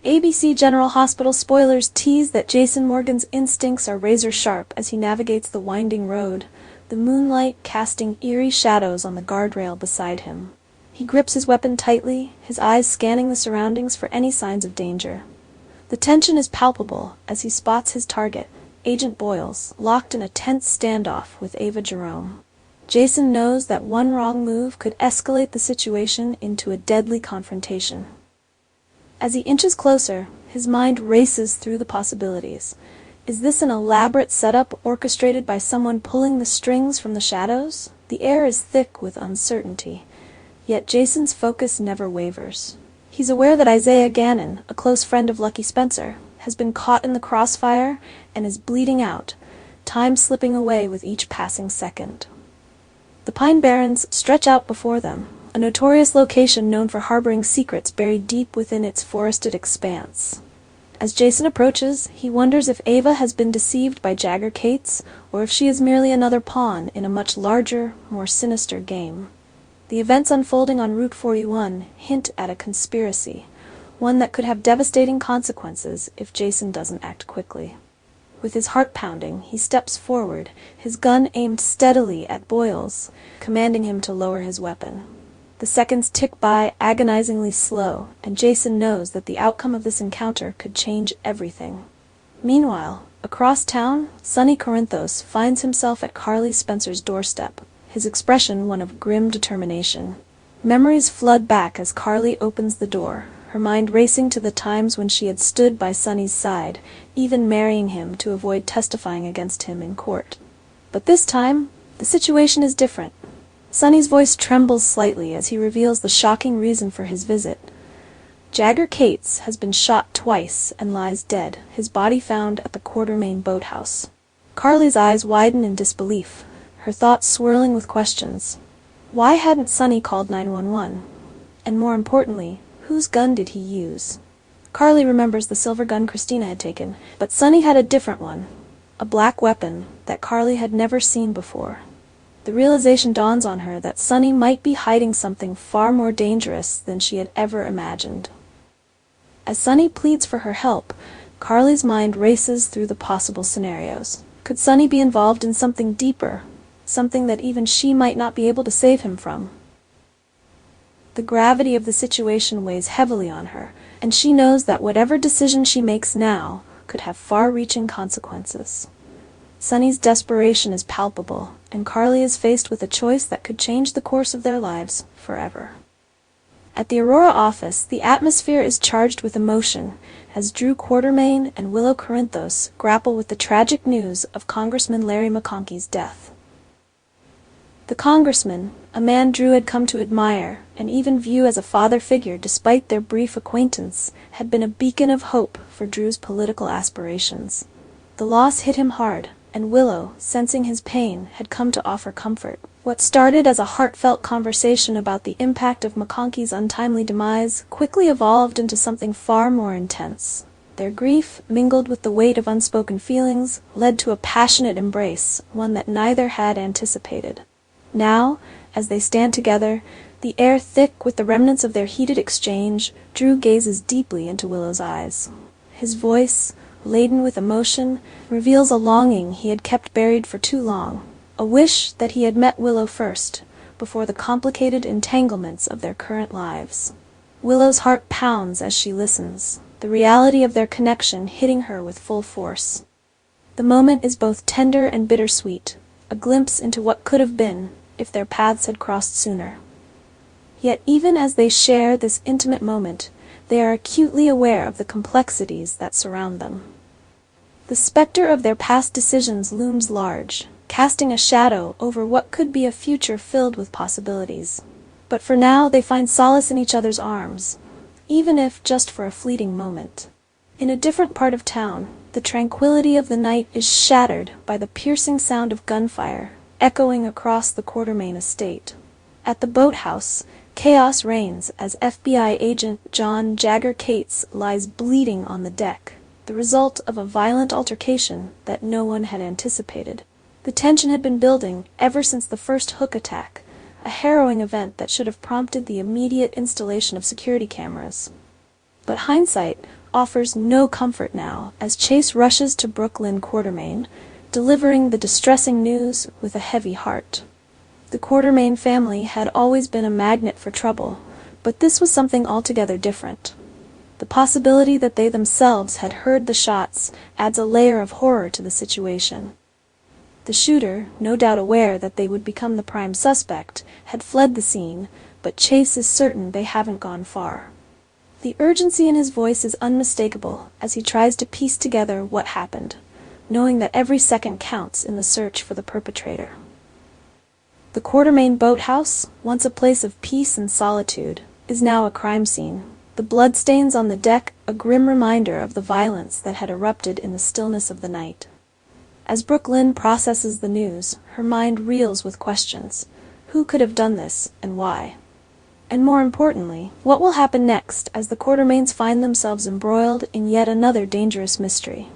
ABC General Hospital spoilers tease that Jason Morgan's instincts are razor-sharp as he navigates the winding road, the moonlight casting eerie shadows on the guardrail beside him. He grips his weapon tightly, his eyes scanning the surroundings for any signs of danger. The tension is palpable as he spots his target, Agent Boyles, locked in a tense standoff with Ava Jerome. Jason knows that one wrong move could escalate the situation into a deadly confrontation. As he inches closer, his mind races through the possibilities. Is this an elaborate setup orchestrated by someone pulling the strings from the shadows? The air is thick with uncertainty, yet Jason's focus never wavers. He's aware that Isaiah Gannon, a close friend of Lucky Spencer, has been caught in the crossfire and is bleeding out, time slipping away with each passing second. The Pine Barrens stretch out before them, a notorious location known for harboring secrets buried deep within its forested expanse. As Jason approaches, he wonders if Ava has been deceived by Jagger Cates, or if she is merely another pawn in a much larger, more sinister game. The events unfolding on Route 41 hint at a conspiracy, one that could have devastating consequences if Jason doesn't act quickly. With his heart pounding, he steps forward, his gun aimed steadily at Boyles, commanding him to lower his weapon. The seconds tick by agonizingly slow, and Jason knows that the outcome of this encounter could change everything. Meanwhile, across town, Sonny Corinthos finds himself at Carly Spencer's doorstep, his expression one of grim determination. Memories flood back as Carly opens the door, her mind racing to the times when she had stood by Sonny's side, even marrying him to avoid testifying against him in court. But this time, the situation is different. Sonny's voice trembles slightly as he reveals the shocking reason for his visit. Jagger Cates has been shot twice and lies dead, his body found at the Quartermain boathouse. Carly's eyes widen in disbelief, her thoughts swirling with questions. Why hadn't Sonny called 911? And more importantly, whose gun did he use? Carly remembers the silver gun Christina had taken, but Sonny had a different one, a black weapon that Carly had never seen before. The realization dawns on her that Sonny might be hiding something far more dangerous than she had ever imagined. As Sonny pleads for her help, Carly's mind races through the possible scenarios. Could Sonny be involved in something deeper, something that even she might not be able to save him from? The gravity of the situation weighs heavily on her, and she knows that whatever decision she makes now could have far-reaching consequences. Sonny's desperation is palpable, and Carly is faced with a choice that could change the course of their lives forever. At the Aurora office, the atmosphere is charged with emotion as Drew Quartermain and Willow Corinthos grapple with the tragic news of Congressman Larry McConkie's death. The congressman, a man Drew had come to admire and even view as a father figure despite their brief acquaintance, had been a beacon of hope for Drew's political aspirations. The loss hit him hard, and Willow, sensing his pain, had come to offer comfort. What started as a heartfelt conversation about the impact of McConkie's untimely demise quickly evolved into something far more intense. Their grief, mingled with the weight of unspoken feelings, led to a passionate embrace, one that neither had anticipated. Now, as they stand together, the air thick with the remnants of their heated exchange, Drew gazes deeply into Willow's eyes. His voice, laden with emotion, reveals a longing he had kept buried for too long, a wish that he had met Willow first, before the complicated entanglements of their current lives. Willow's heart pounds as she listens, the reality of their connection hitting her with full force. The moment is both tender and bittersweet, a glimpse into what could have been if their paths had crossed sooner. Yet even as they share this intimate moment, they are acutely aware of the complexities that surround them. The specter of their past decisions looms large, casting a shadow over what could be a future filled with possibilities. But for now they find solace in each other's arms, even if just for a fleeting moment. In a different part of town, the tranquility of the night is shattered by the piercing sound of gunfire, echoing across the Quartermain estate. At the boathouse, chaos reigns as FBI agent John Jagger Cates lies bleeding on the deck, the result of a violent altercation that no one had anticipated. The tension had been building ever since the first Hook attack, a harrowing event that should have prompted the immediate installation of security cameras. But hindsight, offers no comfort now as Chase rushes to Brooklyn Quartermain, delivering the distressing news with a heavy heart. The Quartermain family had always been a magnet for trouble, but this was something altogether different. The possibility that they themselves had heard the shots adds a layer of horror to the situation. The shooter, no doubt aware that they would become the prime suspect, had fled the scene, but Chase is certain they haven't gone far. The urgency in his voice is unmistakable as he tries to piece together what happened, knowing that every second counts in the search for the perpetrator. The Quartermain boathouse, once a place of peace and solitude, is now a crime scene. The bloodstains on the deck a grim reminder of the violence that had erupted in the stillness of the night. As Brooklyn processes the news, her mind reels with questions. Who could have done this, and why? And more importantly, what will happen next as the Quartermains find themselves embroiled in yet another dangerous mystery?